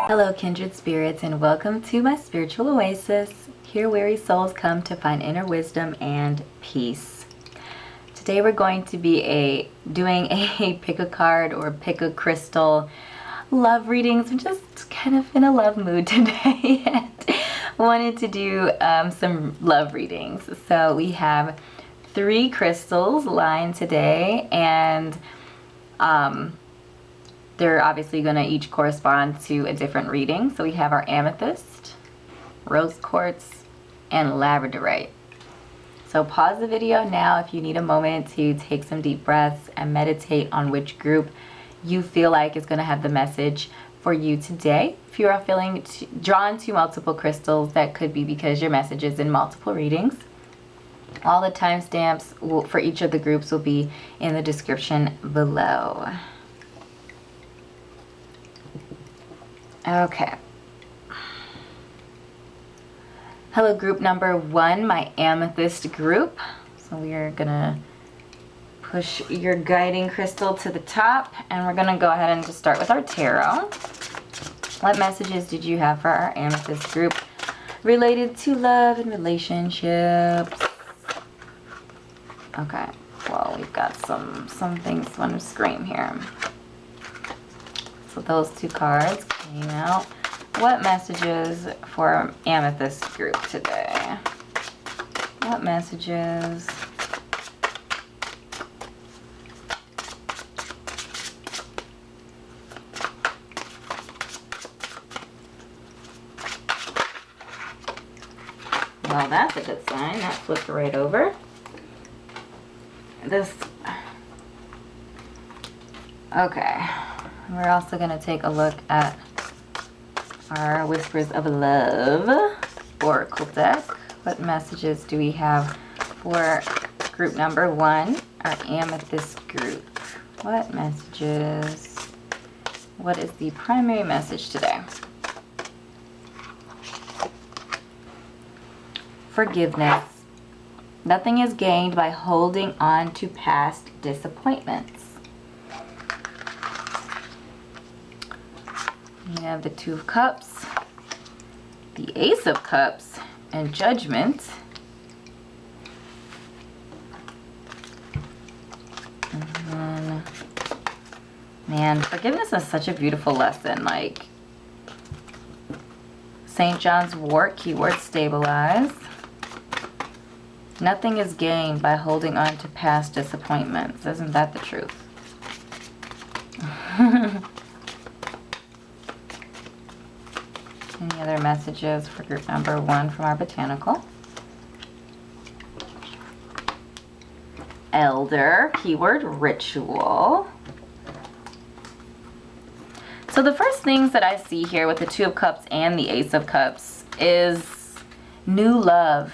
Hello Kindred Spirits, and welcome to my spiritual oasis. Here weary souls come to find inner wisdom and peace. Today we're going to be doing a pick a card or pick a crystal love readings. I'm just kind of in a love mood today and wanted to do some love readings. So we have 3 crystals lined today, and they're obviously going to each correspond to a different reading. So we have our Amethyst, Rose Quartz, and Labradorite. So pause the video now if you need a moment to take some deep breaths and meditate on which group you feel like is going to have the message for you today. If you are feeling drawn to multiple crystals, that could be because your message is in multiple readings. All the timestamps for each of the groups will be in the description below. Okay. Hello group number 1, my Amethyst group. So we are gonna push your guiding crystal to the top, and we're gonna go ahead and just start with our tarot. What messages did you have for our Amethyst group related to love and relationships? Okay, well, we've got some things I want to scream here. So those 2 cards came out. What messages for Amethyst group today? What messages? Well, that's a good sign. That flipped right over. Okay. We're also going to take a look at our Whispers of Love Oracle deck. What messages do we have for group number 1, our Amethyst group? What messages? What is the primary message today? Forgiveness. Nothing is gained by holding on to past disappointments. We have the 2 of Cups, the Ace of Cups, and Judgment. And then, man, forgiveness is such a beautiful lesson. Like, St. John's wort, keyword stabilize. Nothing is gained by holding on to past disappointments. Isn't that the truth? Any other messages for group number 1 from our Botanical? Elder, keyword ritual. So the first things that I see here with the 2 of Cups and the Ace of Cups is new love.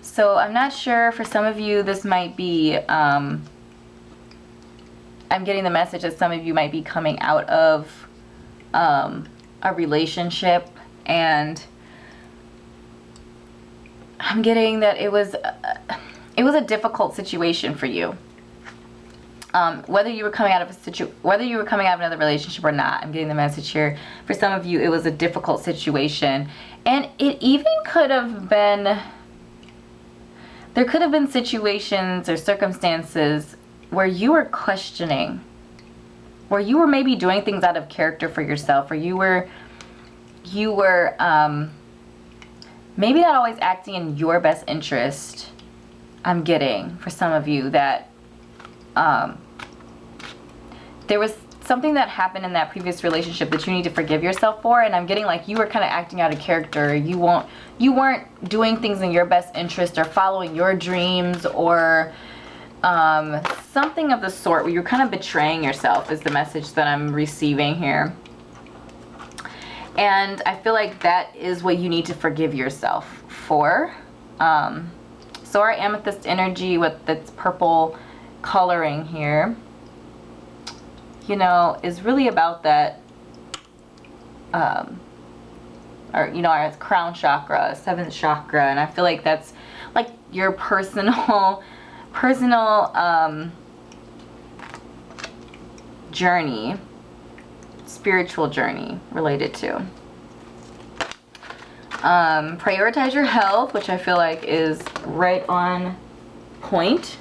So I'm not sure, for some of you this might be, I'm getting the message that some of you might be coming out of a relationship, and I'm getting that it was a difficult situation for you. Whether you were coming out of another relationship or not, I'm getting the message here. For some of you, it was a difficult situation, and it even could have been. There could have been situations or circumstances where you were questioning, where you were maybe doing things out of character for yourself, or you were maybe not always acting in your best interest. I'm getting, for some of you, that there was something that happened in that previous relationship that you need to forgive yourself for, and I'm getting like you were kind of acting out of character. You weren't doing things in your best interest or following your dreams, or something of the sort, where you're kind of betraying yourself is the message that I'm receiving here. And I feel like that is what you need to forgive yourself for. So our Amethyst energy with this purple coloring here, you know, is really about that, or, you know, our crown chakra, 7th chakra. And I feel like that's like your personal journey, spiritual journey related to. Prioritize your health, which I feel like is right on point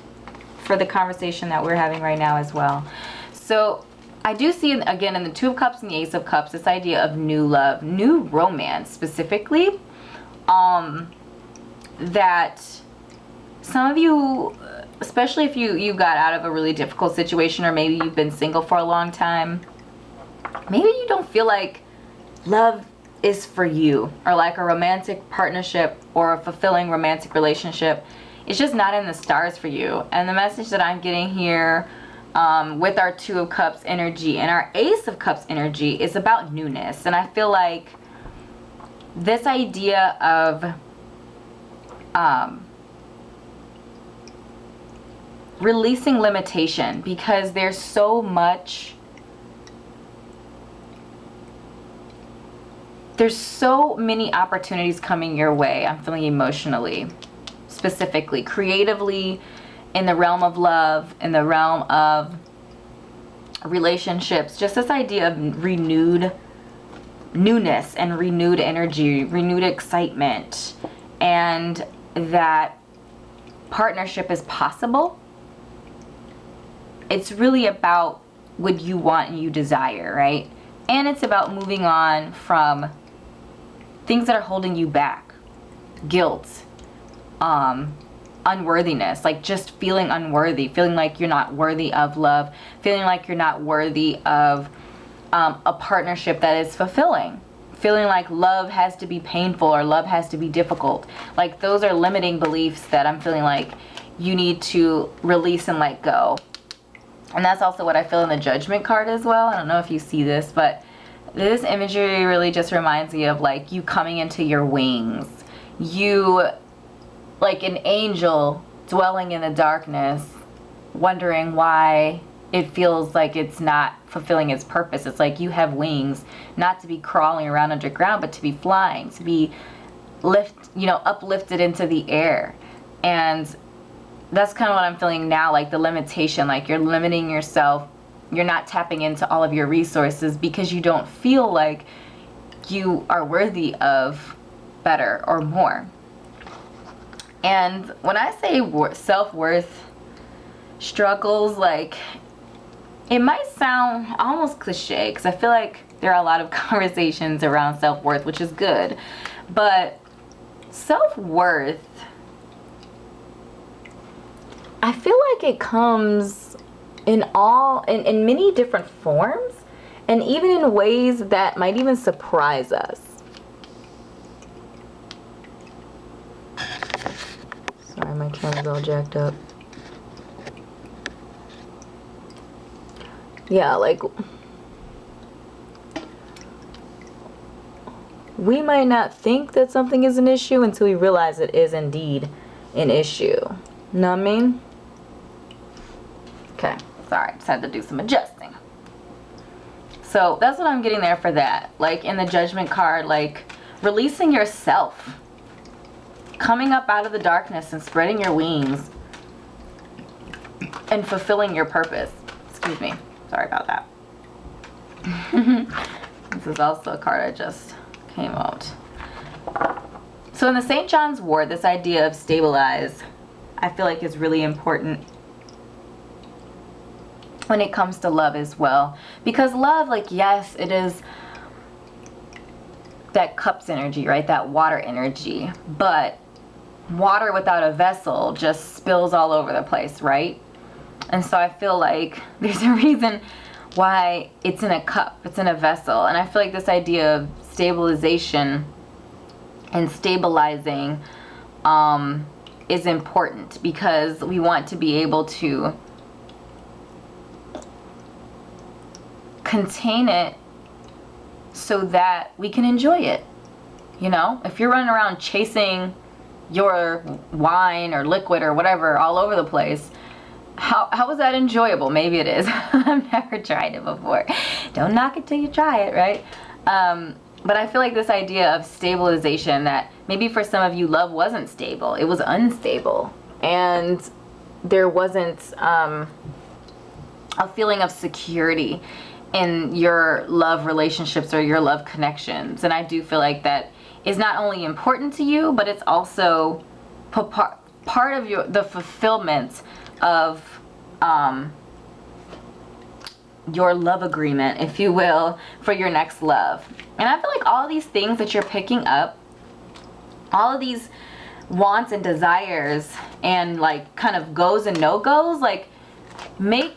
for the conversation that we're having right now as well. So I do see, again, in the Two of Cups and the Ace of Cups, this idea of new love, new romance specifically, that some of you, especially if you got out of a really difficult situation, or maybe you've been single for a long time, maybe you don't feel like love is for you, or like a romantic partnership or a fulfilling romantic relationship. It's just not in the stars for you. And the message that I'm getting here with our Two of Cups energy and our Ace of Cups energy is about newness. And I feel like this idea of releasing limitation, because there's so many opportunities coming your way. I'm feeling emotionally, specifically, creatively, in the realm of love, in the realm of relationships. Just this idea of renewed newness and renewed energy, renewed excitement, and that partnership is possible. It's really about what you want and you desire, right? And it's about moving on from things that are holding you back. Guilt, unworthiness, like just feeling unworthy, feeling like you're not worthy of love, feeling like you're not worthy of a partnership that is fulfilling, feeling like love has to be painful or love has to be difficult. Like those are limiting beliefs that I'm feeling like you need to release and let go. And that's also what I feel in the Judgment card as well. I don't know if you see this, but this imagery really just reminds me of like you coming into your wings. You, like an angel dwelling in the darkness, wondering why it feels like it's not fulfilling its purpose. It's like you have wings, not to be crawling around underground, but to be flying, to be uplifted into the air. And that's kind of what I'm feeling now, like the limitation, like you're limiting yourself. You're not tapping into all of your resources because you don't feel like you are worthy of better or more. And when I say self-worth struggles, like it might sound almost cliche, because I feel like there are a lot of conversations around self-worth, which is good. But self-worth, I feel like it comes in many different forms, and even in ways that might even surprise us. Sorry, my camera's all jacked up. Yeah, like we might not think that something is an issue until we realize it is indeed an issue. Know what I mean? Okay, sorry, just had to do some adjusting. So that's what I'm getting there for that. Like in the Judgment card, like releasing yourself, coming up out of the darkness and spreading your wings and fulfilling your purpose. Excuse me, sorry about that. This is also a card that just came out. So in the St. John's Wort, this idea of stabilize, I feel like is really important when it comes to love as well. Because love, like, yes, it is that cups energy, right? That water energy. But water without a vessel just spills all over the place, right? And so I feel like there's a reason why it's in a cup, it's in a vessel. And I feel like this idea of stabilization and stabilizing is important, because we want to be able to contain it so that we can enjoy it. You know, if you're running around chasing your wine or liquid or whatever all over the place, how is that enjoyable? Maybe it is. I've never tried it before. Don't knock it till you try it, right? But I feel like this idea of stabilization, that maybe for some of you love wasn't stable, it was unstable, and there wasn't a feeling of security in your love relationships or your love connections. And I do feel like that is not only important to you, but it's also part of the fulfillment of your love agreement, if you will, for your next love. And I feel like all these things that you're picking up, all of these wants and desires and like kind of goes and no-goes, like make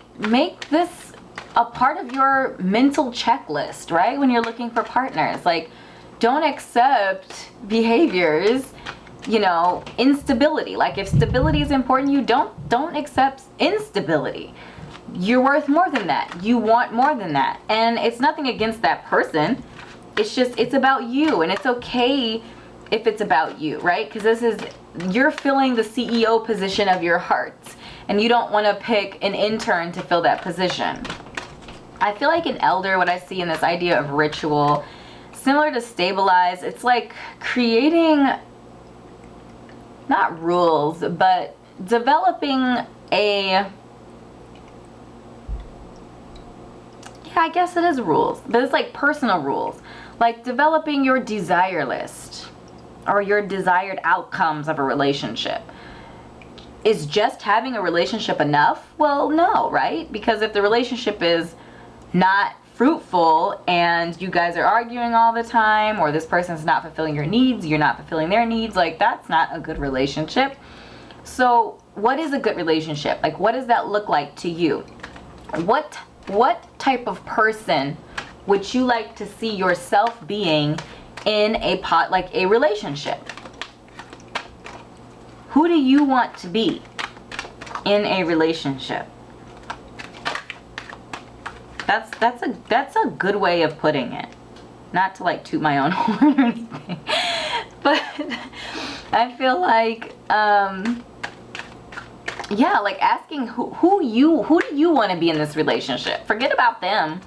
this a part of your mental checklist, right? When you're looking for partners, like don't accept behaviors, you know, instability. Like if stability is important, you don't accept instability. You're worth more than that. You want more than that. And it's nothing against that person. It's just, it's about you, and it's okay if it's about you, right? Because you're filling the CEO position of your heart, and you don't want to pick an intern to fill that position. I feel like an elder, what I see in this idea of ritual, similar to stabilize, it's like creating, not rules, but developing I guess it is rules, but it's like personal rules, like developing your desire list or your desired outcomes of a relationship. Is just having a relationship enough? Well, no, right? Because if the relationship is not fruitful and you guys are arguing all the time, or this person's not fulfilling your needs, you're not fulfilling their needs, like that's not a good relationship. So what is a good relationship? Like what does that look like to you? What type of person would you like to see yourself being in a relationship? Who do you want to be in a relationship? That's a good way of putting it. Not to like toot my own horn or anything, but I feel like yeah, like asking who do you want to be in this relationship? Forget about them.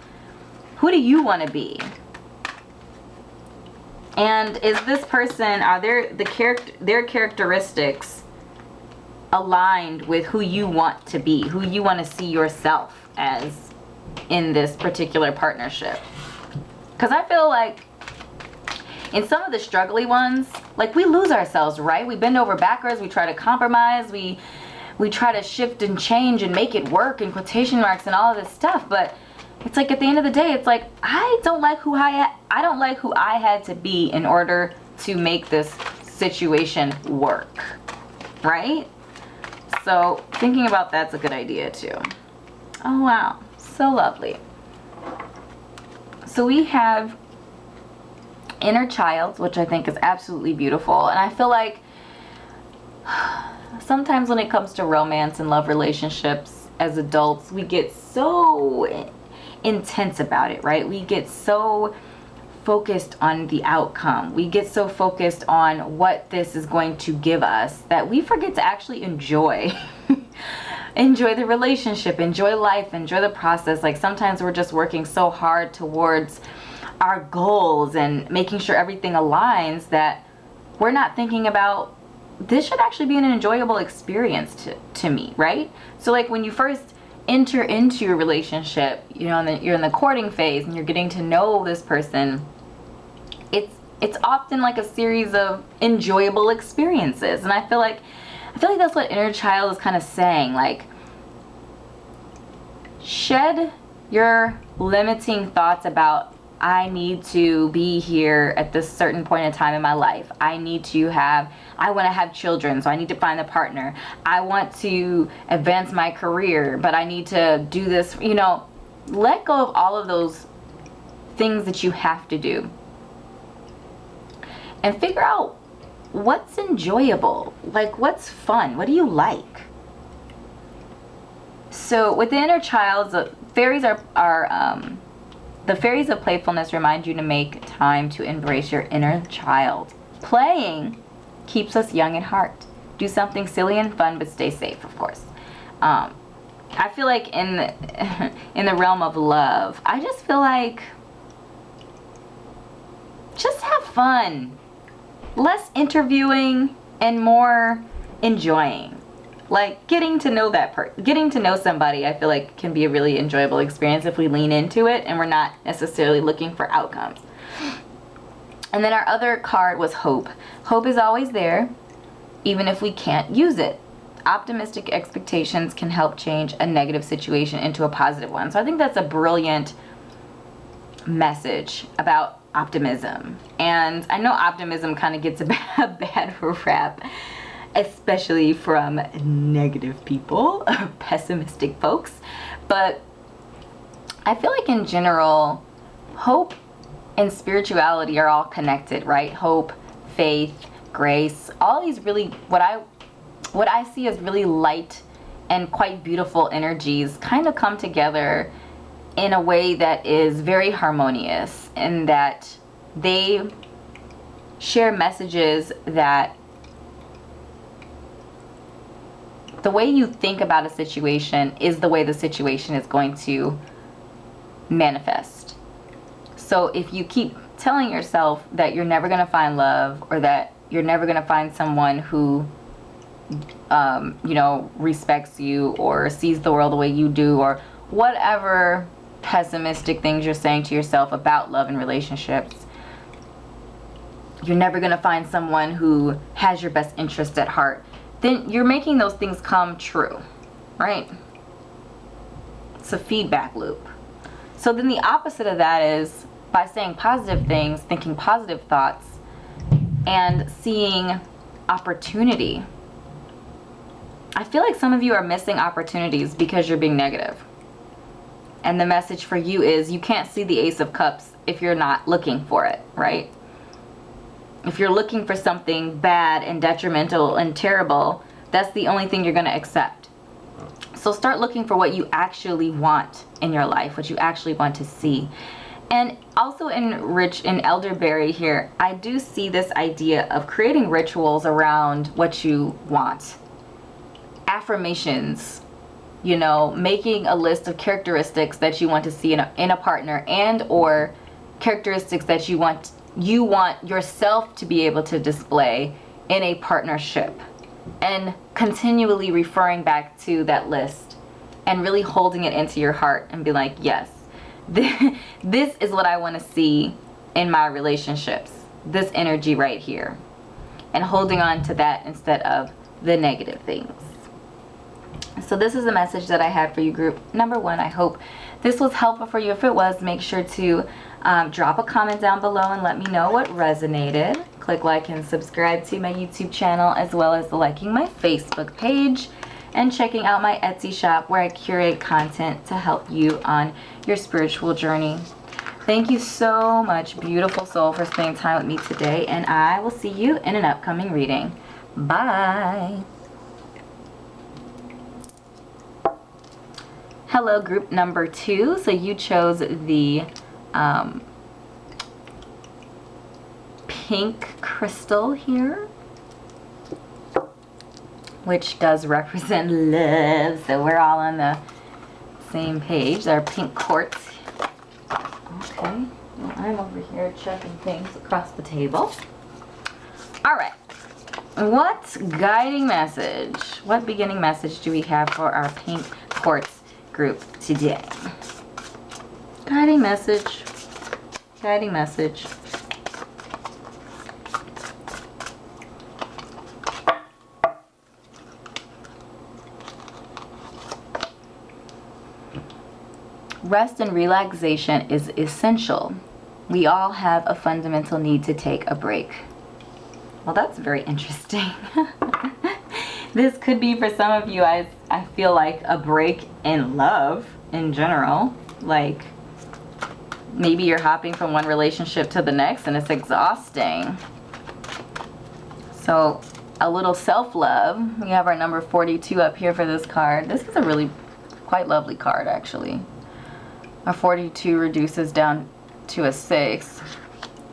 Who do you want to be? And is this person, are their characteristics aligned with who you want to be, who you want to see yourself as in this particular partnership? Because I feel like in some of the struggly ones, like we lose ourselves, right? We bend over backwards, we try to compromise, we try to shift and change and make it work in quotation marks and all of this stuff, but it's like at the end of the day, it's like I don't like who I had to be in order to make this situation work, right? So thinking about that's a good idea too. Oh wow, so lovely. So we have inner child, which I think is absolutely beautiful, and I feel like sometimes when it comes to romance and love relationships as adults, we get so intense about it, right? We get so focused on the outcome. We get so focused on what this is going to give us that we forget to actually enjoy enjoy the relationship, enjoy life, enjoy the process. Like sometimes we're just working so hard towards our goals and making sure everything aligns that we're not thinking about this should actually be an enjoyable experience to me, right? So like when you first enter into your relationship, you know, and you're in the courting phase and you're getting to know this person, it's often like a series of enjoyable experiences. And I feel like that's what inner child is kind of saying, like shed your limiting thoughts about I need to be here at this certain point in time in my life. I want to have children, so I need to find a partner. I want to advance my career, but I need to do this, you know, let go of all of those things that you have to do. And figure out what's enjoyable, like what's fun, what do you like? So with the inner child, the fairies the fairies of playfulness remind you to make time to embrace your inner child. Playing keeps us young at heart. Do something silly and fun, but stay safe, of course. I feel like in the realm of love, I just feel like just have fun. Less interviewing and more enjoying. Like getting to know getting to know somebody, I feel like can be a really enjoyable experience if we lean into it and we're not necessarily looking for outcomes. And then our other card was hope. Hope is always there, even if we can't use it. Optimistic expectations can help change a negative situation into a positive one. So I think that's a brilliant message about optimism. And I know optimism kind of gets a bad rap, especially from negative people, pessimistic folks. But I feel like in general, hope and spirituality are all connected, right? Hope, faith, grace, all these really, what I see as really light and quite beautiful energies kind of come together in a way that is very harmonious, and that they share messages that the way you think about a situation is the way the situation is going to manifest. So if you keep telling yourself that you're never going to find love, or that you're never going to find someone who you know, respects you or sees the world the way you do, or whatever pessimistic things you're saying to yourself about love and relationships, you're never going to find someone who has your best interest at heart, then you're making those things come true, right? It's a feedback loop. So then the opposite of that is by saying positive things, thinking positive thoughts, and seeing opportunity. I feel like some of you are missing opportunities because you're being negative. And the message for you is you can't see the Ace of Cups if you're not looking for it, right? If you're looking for something bad and detrimental and terrible, that's the only thing you're going to accept. So start looking for what you actually want in your life, what you actually want to see. And also in elderberry here, I do see this idea of creating rituals around what you want. Affirmations, you know, making a list of characteristics that you want to see in a partner, and or characteristics that you want yourself to be able to display in a partnership, and continually referring back to that list and really holding it into your heart and be like, yes, this is what I want to see in my relationships, this energy right here, and holding on to that instead of the negative things. So this is the message that I had for you, group number 1. I hope this was helpful for you. If it was, make sure to drop a comment down below and let me know what resonated. Click like and subscribe to my YouTube channel, as well as liking my Facebook page and checking out my Etsy shop, where I curate content to help you on your spiritual journey. Thank you so much, beautiful soul, for spending time with me today, and I will see you in an upcoming reading. Bye. Hello, group number 2. So you chose the pink crystal here, which does represent love. So we're all on the same page. Our pink quartz. Okay, well, I'm over here checking things across the table. All right. What guiding message, what beginning message do we have for our pink quartz group today? Guiding message. Guiding message. Rest and relaxation is essential. We all have a fundamental need to take a break. Well, that's very interesting. This could be for some of you, I feel like, a break in love in general. Like, maybe you're hopping from one relationship to the next and it's exhausting. So a little self-love. We have our number 42 up here for this card. This is a really quite lovely card, actually. Our 42 reduces down to a 6.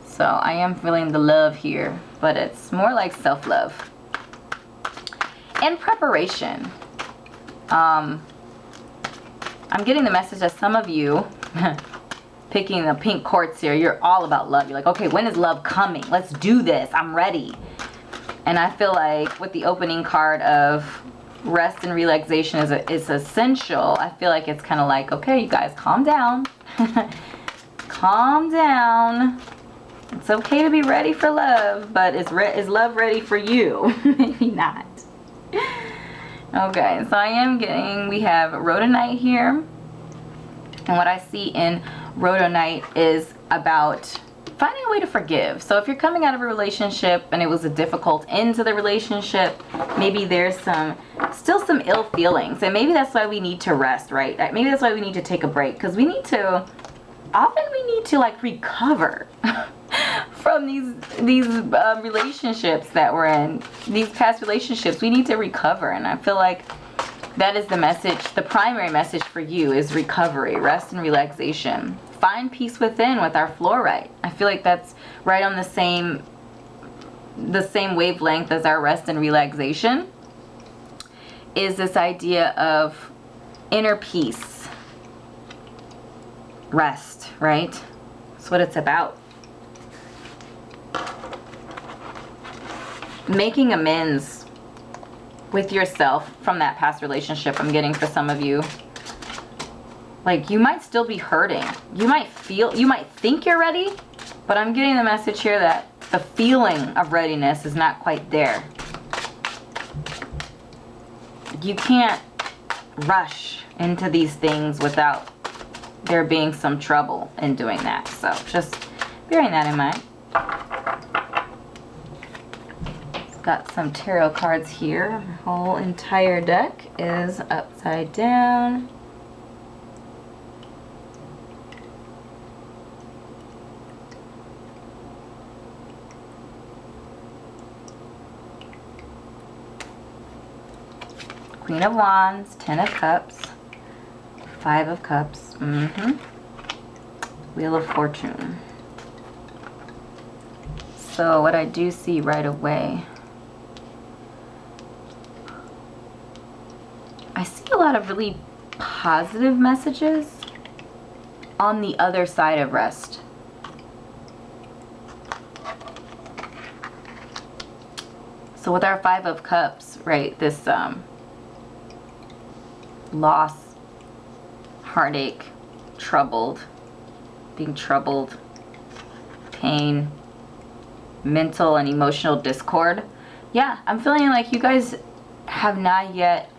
So I am feeling the love here, but it's more like self-love. And preparation. I'm getting the message that some of you, picking the pink quartz here, you're all about love. You're like, okay, when is love coming? Let's do this. I'm ready. And I feel like with the opening card of rest and relaxation is essential, I feel like it's kind of like, okay, you guys, calm down. Calm down. It's okay to be ready for love, but is love ready for you? Maybe not. Okay, so I am getting, we have Rhodonite here. And what I see in Rhodonite is about finding a way to forgive. So if you're coming out of a relationship and it was a difficult end to the relationship, maybe there's still some ill feelings. And maybe that's why we need to rest, right? Maybe that's why we need to take a break. Because we need to like recover from these relationships that we're in, these past relationships. We need to recover, and I feel like that is the message. The primary message for you is recovery, rest and relaxation. Find peace within with our fluorite. I feel like that's right on the same wavelength as our rest and relaxation, is this idea of inner peace, rest, right? That's what it's about. Making amends with yourself from that past relationship. I'm getting for some of you, like, you might still be hurting. You might think you're ready, but I'm getting the message here that the feeling of readiness is not quite there. You can't rush into these things without there being some trouble in doing that. So just bearing that in mind. Got some tarot cards here. The whole entire deck is upside down. Queen of Wands, Ten of Cups, Five of Cups, Wheel of Fortune. So what I do see right away, I see a lot of really positive messages on the other side of rest. So with our Five of Cups, right, this loss, heartache, being troubled, pain, mental and emotional discord. Yeah, I'm feeling like you guys have not yet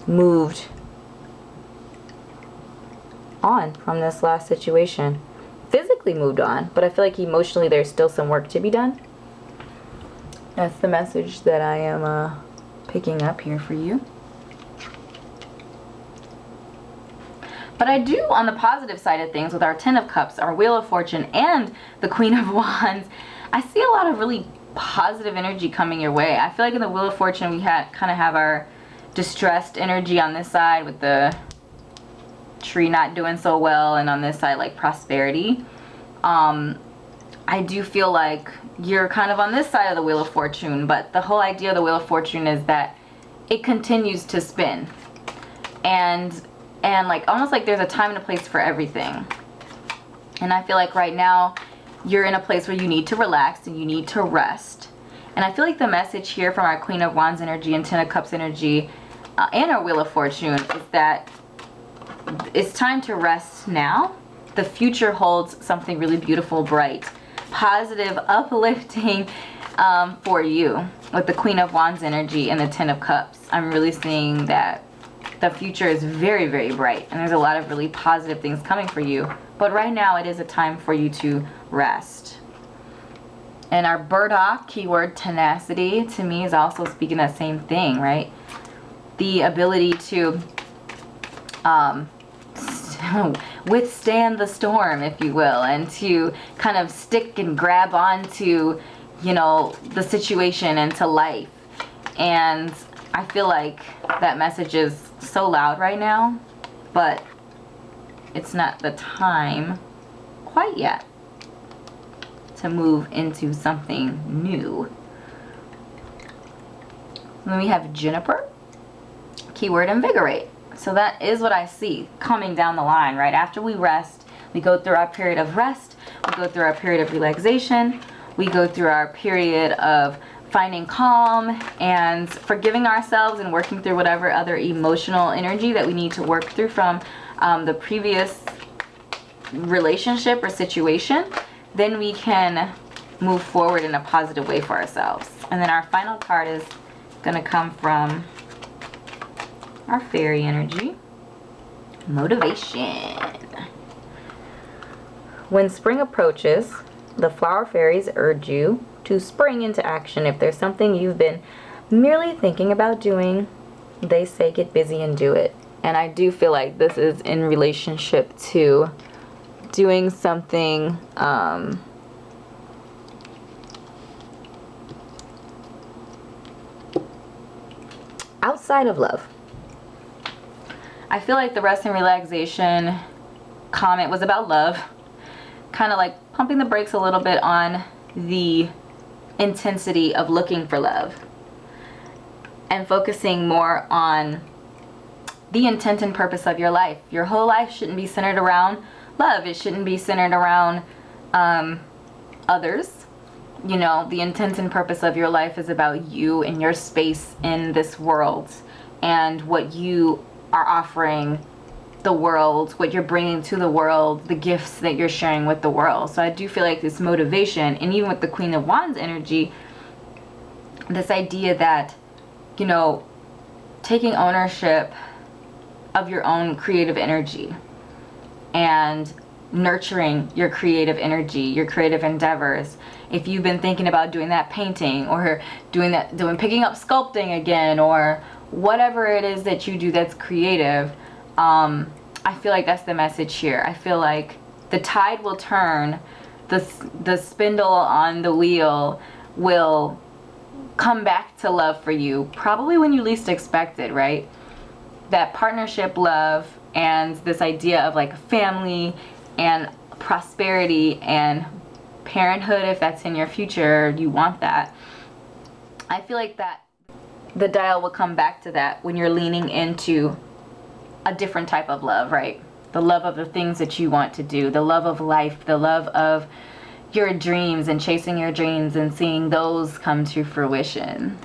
moved on from this last situation. Physically moved on, but I feel like emotionally there's still some work to be done. That's the message that I am picking up here for you. But I do, on the positive side of things, with our Ten of Cups, our Wheel of Fortune, and the Queen of Wands, I see a lot of really positive energy coming your way. I feel like in the Wheel of Fortune we kind of have our distressed energy on this side with the tree not doing so well, and on this side like prosperity. I do feel like you're kind of on this side of the Wheel of Fortune, but the whole idea of the Wheel of Fortune is that it continues to spin, and like almost like there's a time and a place for everything. And I feel like right now you're in a place where you need to relax and you need to rest. And I feel like the message here from our Queen of Wands energy and Ten of Cups energy and our Wheel of Fortune is that it's time to rest now. The future holds something really beautiful, bright, positive, uplifting for you with the Queen of Wands energy and the Ten of Cups. I'm really seeing that the future is very, very bright, and there's a lot of really positive things coming for you. But right now it is a time for you to rest. And our burdock, keyword tenacity, to me is also speaking that same thing, right? The ability to withstand the storm, if you will, and to kind of stick and grab onto, you know, the situation and to life. And I feel like that message is so loud right now, but it's not the time quite yet to move into something new. Then we have juniper, keyword invigorate. So that is what I see coming down the line, right? After we rest, we go through our period of rest, we go through our period of relaxation, we go through our period of finding calm and forgiving ourselves and working through whatever other emotional energy that we need to work through from the previous relationship or situation, then we can move forward in a positive way for ourselves. And then our final card is going to come from our fairy energy. Motivation. When spring approaches, the flower fairies urge you to spring into action. If there's something you've been merely thinking about doing, they say get busy and do it. And I do feel like this is in relationship to doing something outside of love. I feel like the rest and relaxation comment was about love, kind of like pumping the brakes a little bit on the intensity of looking for love and focusing more on the intent and purpose of your life. Your whole life shouldn't be centered around love. It shouldn't be centered around others. You know, the intent and purpose of your life is about you and your space in this world and what you are offering the world, what you're bringing to the world, the gifts that you're sharing with the world. So I do feel like this motivation, and even with the Queen of Wands energy, this idea that, you know, taking ownership of your own creative energy and nurturing your creative energy, your creative endeavors. If you've been thinking about doing that painting or picking up sculpting again, or whatever it is that you do that's creative, I feel like that's the message here. I feel like the tide will turn, the spindle on the wheel will come back to love for you, probably when you least expect it, right? That partnership love and this idea of like family and prosperity and parenthood, if that's in your future, you want that. I feel like that the dial will come back to that when you're leaning into a different type of love, right? The love of the things that you want to do, the love of life, the love of your dreams and chasing your dreams and seeing those come to fruition.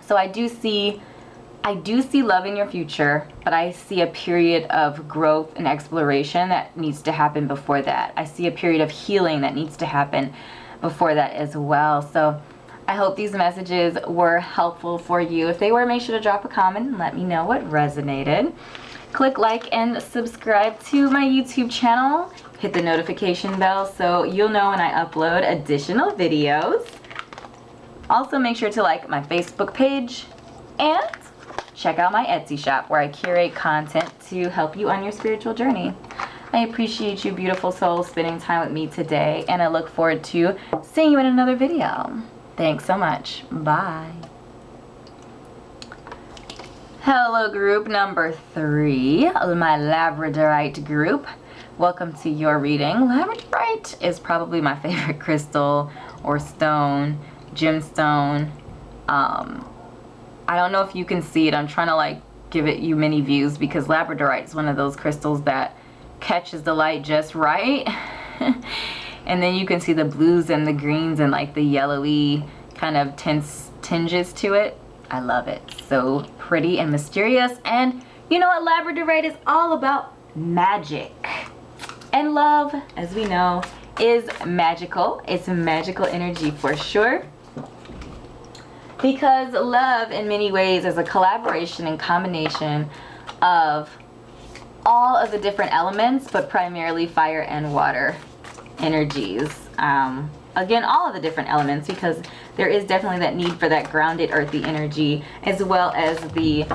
So I do see love in your future, but I see a period of growth and exploration that needs to happen before that. I see a period of healing that needs to happen before that as well. So I hope these messages were helpful for you. If they were, make sure to drop a comment and let me know what resonated. Click like and subscribe to my YouTube channel. Hit the notification bell so you'll know when I upload additional videos. Also, make sure to like my Facebook page and check out my Etsy shop where I curate content to help you on your spiritual journey. I appreciate you, beautiful souls, spending time with me today, and I look forward to seeing you in another video. Thanks so much. Bye. Hello, group number 3, my Labradorite group. Welcome to your reading. Labradorite is probably my favorite crystal or stone, gemstone. I don't know if you can see it. I'm trying to like give it you many views because Labradorite is one of those crystals that catches the light just right. And then you can see the blues and the greens and like the yellowy kind of tinges to it. I love it. So pretty and mysterious. And you know what? Labradorite is all about magic. And love, as we know, is magical. It's a magical energy for sure. Because love, in many ways, is a collaboration and combination of all of the different elements, but primarily fire and water energies. Again, all of the different elements, because there is definitely that need for that grounded earthy energy, as well as the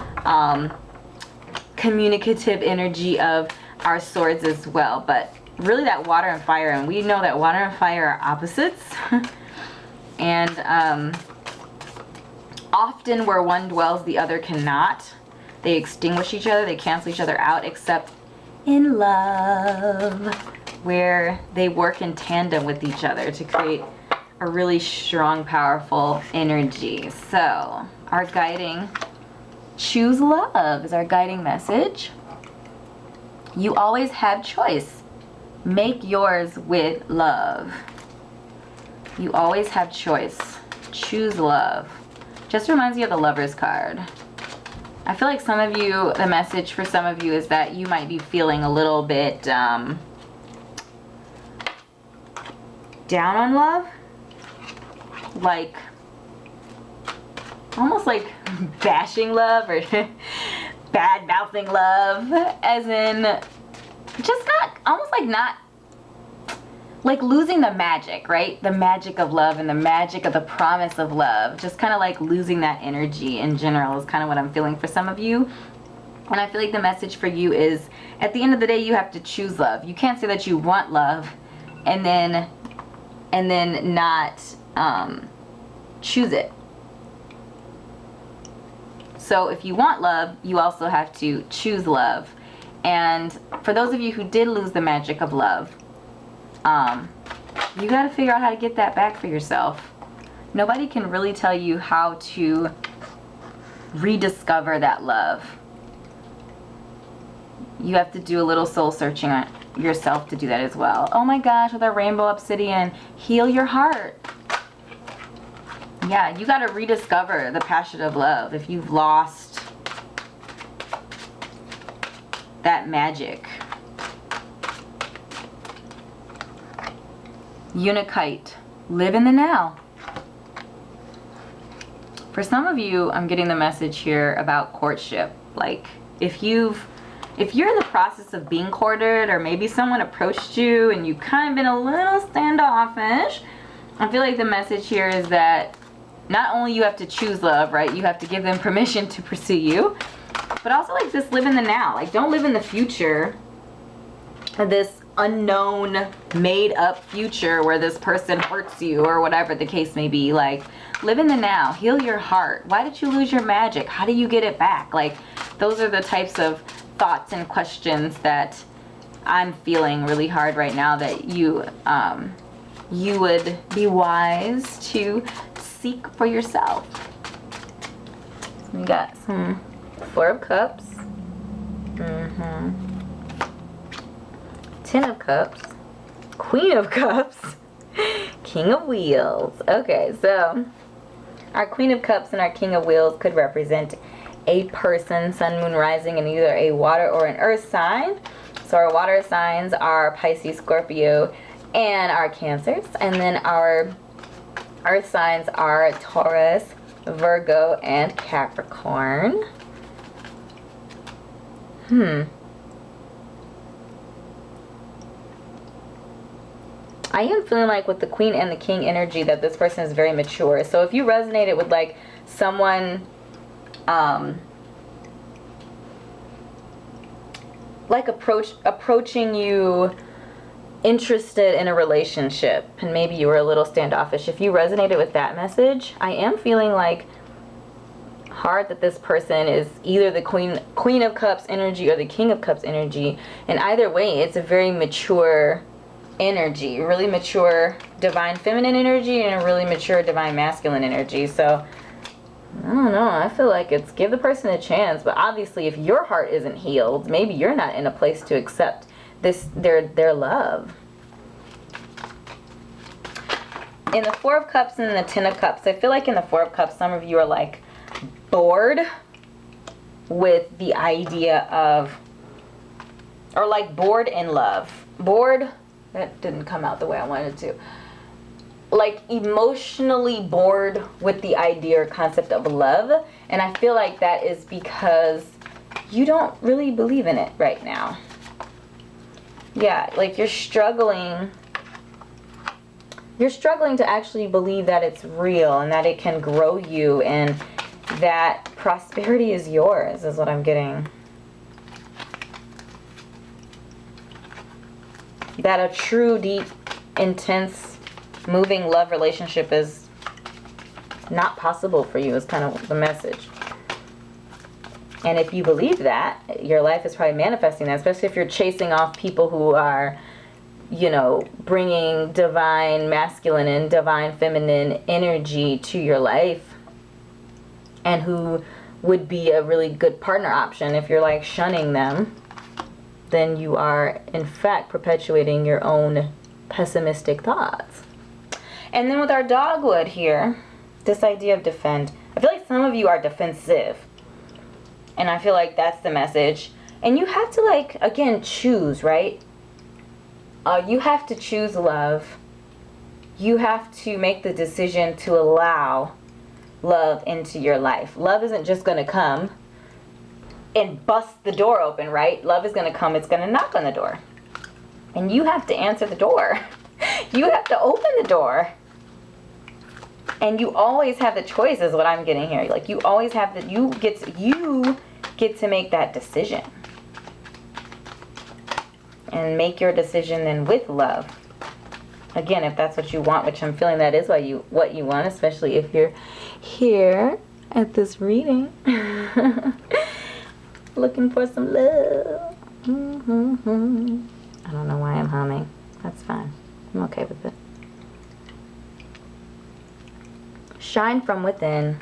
communicative energy of our swords as well. But really that water and fire, and we know that water and fire are opposites. And often where one dwells, the other cannot. They extinguish each other, they cancel each other out, except in love, where they work in tandem with each other to create a really strong, powerful energy. So our guiding, choose love is our guiding message. You always have choice. Make yours with love. You always have choice. choose love. Just reminds you of the Lover's card. I feel like some of you, the message for some of you is that you might be feeling a little bit down on love. Like, almost like bashing love or bad mouthing love, as in just not, almost like not, like losing the magic, right? The magic of love and the magic of the promise of love. Just kind of like losing that energy in general is kind of what I'm feeling for some of you. And I feel like the message for you is, at the end of the day, you have to choose love. You can't say that you want love and then not choose it. So if you want love, you also have to choose love. And for those of you who did lose the magic of love, you got to figure out how to get that back for yourself. Nobody can really tell you how to rediscover that love. You have to do a little soul searching on yourself to do that as well. Oh my gosh, with our rainbow obsidian, heal your heart. Yeah, you got to rediscover the passion of love if you've lost that magic. Unikite, live in the now. For some of you, I'm getting the message here about courtship. Like, if you're in the process of being courted, or maybe someone approached you and you've kind of been a little standoffish, I feel like the message here is that not only you have to choose love, right? You have to give them permission to pursue you, but also like just live in the now. Like, don't live in the future, this unknown made up future where this person hurts you or whatever the case may be. Like, live in the now, heal your heart. Why did you lose your magic? How do you get it back? Like, those are the types of thoughts and questions that I'm feeling really hard right now, that you would be wise to seek for yourself. So we got some Four of Cups, Ten of Cups, Queen of Cups, King of Wheels. Okay, so our Queen of Cups and our King of Wheels could represent a person, sun, moon, rising in either a water or an earth sign. So our water signs are Pisces, Scorpio, and our Cancers. And then our earth signs are Taurus, Virgo, and Capricorn. I am feeling like with the Queen and the King energy that this person is very mature. So if you resonated with like someone like approaching you interested in a relationship, and maybe you were a little standoffish, if you resonated with that message, I am feeling like hard that this person is either the Queen of Cups energy or the King of Cups energy. And either way, it's a very mature energy, really mature divine feminine energy and a really mature divine masculine energy. So I don't know, I feel like it's give the person a chance. But obviously if your heart isn't healed, maybe you're not in a place to accept this their love. In the Four of Cups and the Ten of Cups, I feel like in the Four of Cups some of you are like bored with the idea of, or like bored in love. Bored, that didn't come out the way I wanted to. Like emotionally bored with the idea or concept of love. And I feel like that is because you don't really believe in it right now. Yeah, like you're struggling to actually believe that it's real and that it can grow you and that prosperity is yours, is what I'm getting. That a true, deep, intense, moving love relationship is not possible for you is kind of the message. And if you believe that, your life is probably manifesting that, especially if you're chasing off people who are, you know, bringing divine masculine and divine feminine energy to your life, and who would be a really good partner option. If you're like shunning them, then you are in fact perpetuating your own pessimistic thoughts. And then with our dogwood here, This idea of defend. I feel like some of you are defensive. And I feel like that's the message. And you have to, like, again, choose, right? You have to choose love. You have to make the decision to allow love into your life. Love isn't just going to come and bust the door open, right? Love is going to come. It's going to knock on the door. And you have to answer the door. You have to open the door. And you always have the choice is what I'm getting here. Like, you always have the, you get to make that decision. And make your decision then with love. Again, if that's what you want, which I'm feeling that is what you want, especially if you're here at this reading. Looking for some love. I don't know why I'm humming. That's fine. I'm okay with it. Shine from within.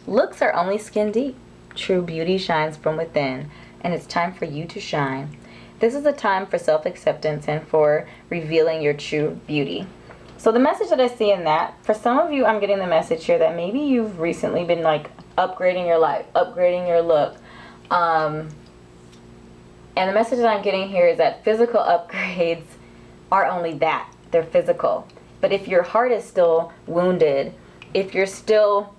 Looks are only skin deep. True beauty shines from within, and it's time for you to shine. This is a time for self-acceptance and for revealing your true beauty. So the message that I see in that, for some of you, I'm getting the message here that maybe you've recently been like upgrading your life, upgrading your look. And the message that I'm getting here is that physical upgrades are only that. They're physical. But if your heart is still wounded, if you're still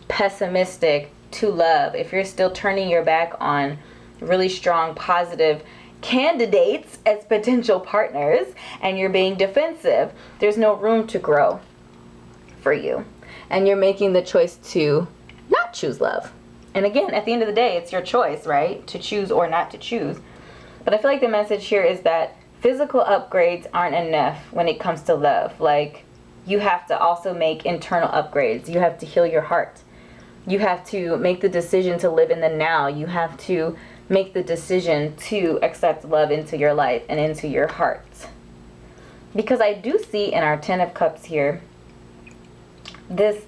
pessimistic to love, if you're still turning your back on really strong, positive candidates as potential partners, and you're being defensive, there's no room to grow for you. And you're making the choice to not choose love. And again, at the end of the day, it's your choice, right? To choose or not to choose. But I feel like the message here is that physical upgrades aren't enough when it comes to love. Like, you have to also make internal upgrades. You have to heal your heart. You have to make the decision to live in the now. You have to make the decision to accept love into your life and into your heart. Because I do see in our Ten of Cups here, the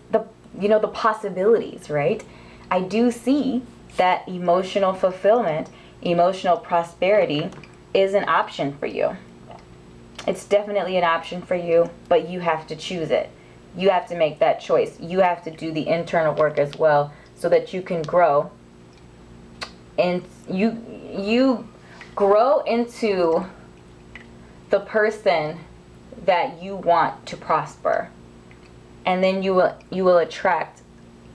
possibilities, right? I do see that emotional fulfillment, emotional prosperity is an option for you. It's definitely an option for you, but you have to choose it. You have to make that choice. You have to do the internal work as well so that you can grow. And you grow into the person that you want to prosper. And then you will attract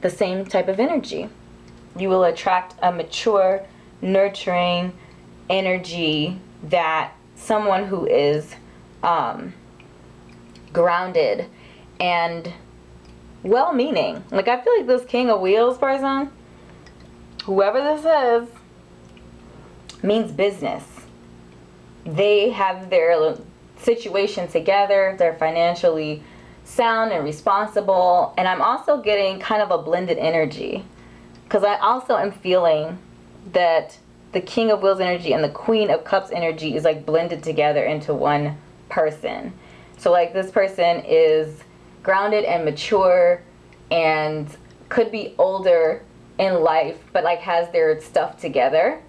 the same type of energy. You will attract a mature, nurturing energy that someone who is grounded and well-meaning. Like, I feel like this King of Wheels person, whoever this is, means business. They have their situation together. They're financially sound and responsible. And I'm also getting kind of a blended energy, because I also am feeling that the King of Wheels energy and the Queen of Cups energy is like blended together into one person. So like, this person is grounded and mature and could be older in life, but like has their stuff together,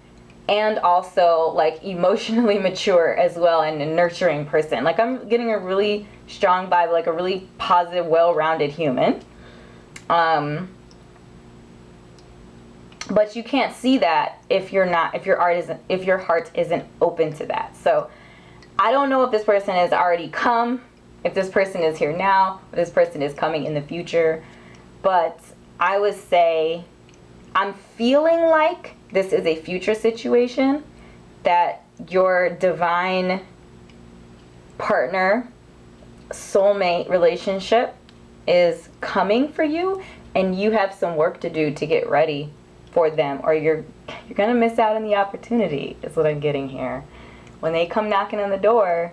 and also like emotionally mature as well, and a nurturing person. Like, I'm getting a really strong vibe, like a really positive, well-rounded human. But you can't see that if your heart isn't open to that. So I don't know if this person has already come, if this person is here now, if this person is coming in the future, but I would say I'm feeling like this is a future situation, that your divine partner, soulmate relationship is coming for you, and you have some work to do to get ready for them, or you're gonna miss out on the opportunity, is what I'm getting here. When they come knocking on the door,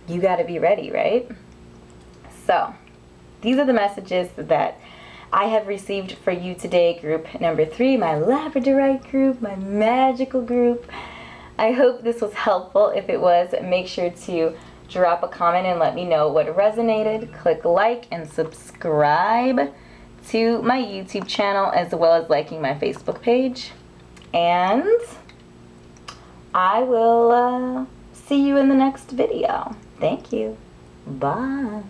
you got to be ready, right? So these are the messages that I have received for you today, group number 3, my Labradorite group, my magical group. I hope this was helpful. If it was, make sure to drop a comment and let me know what resonated. Click like and subscribe to my YouTube channel, as well as liking my Facebook page. And I will see you in the next video. Thank you. Bye.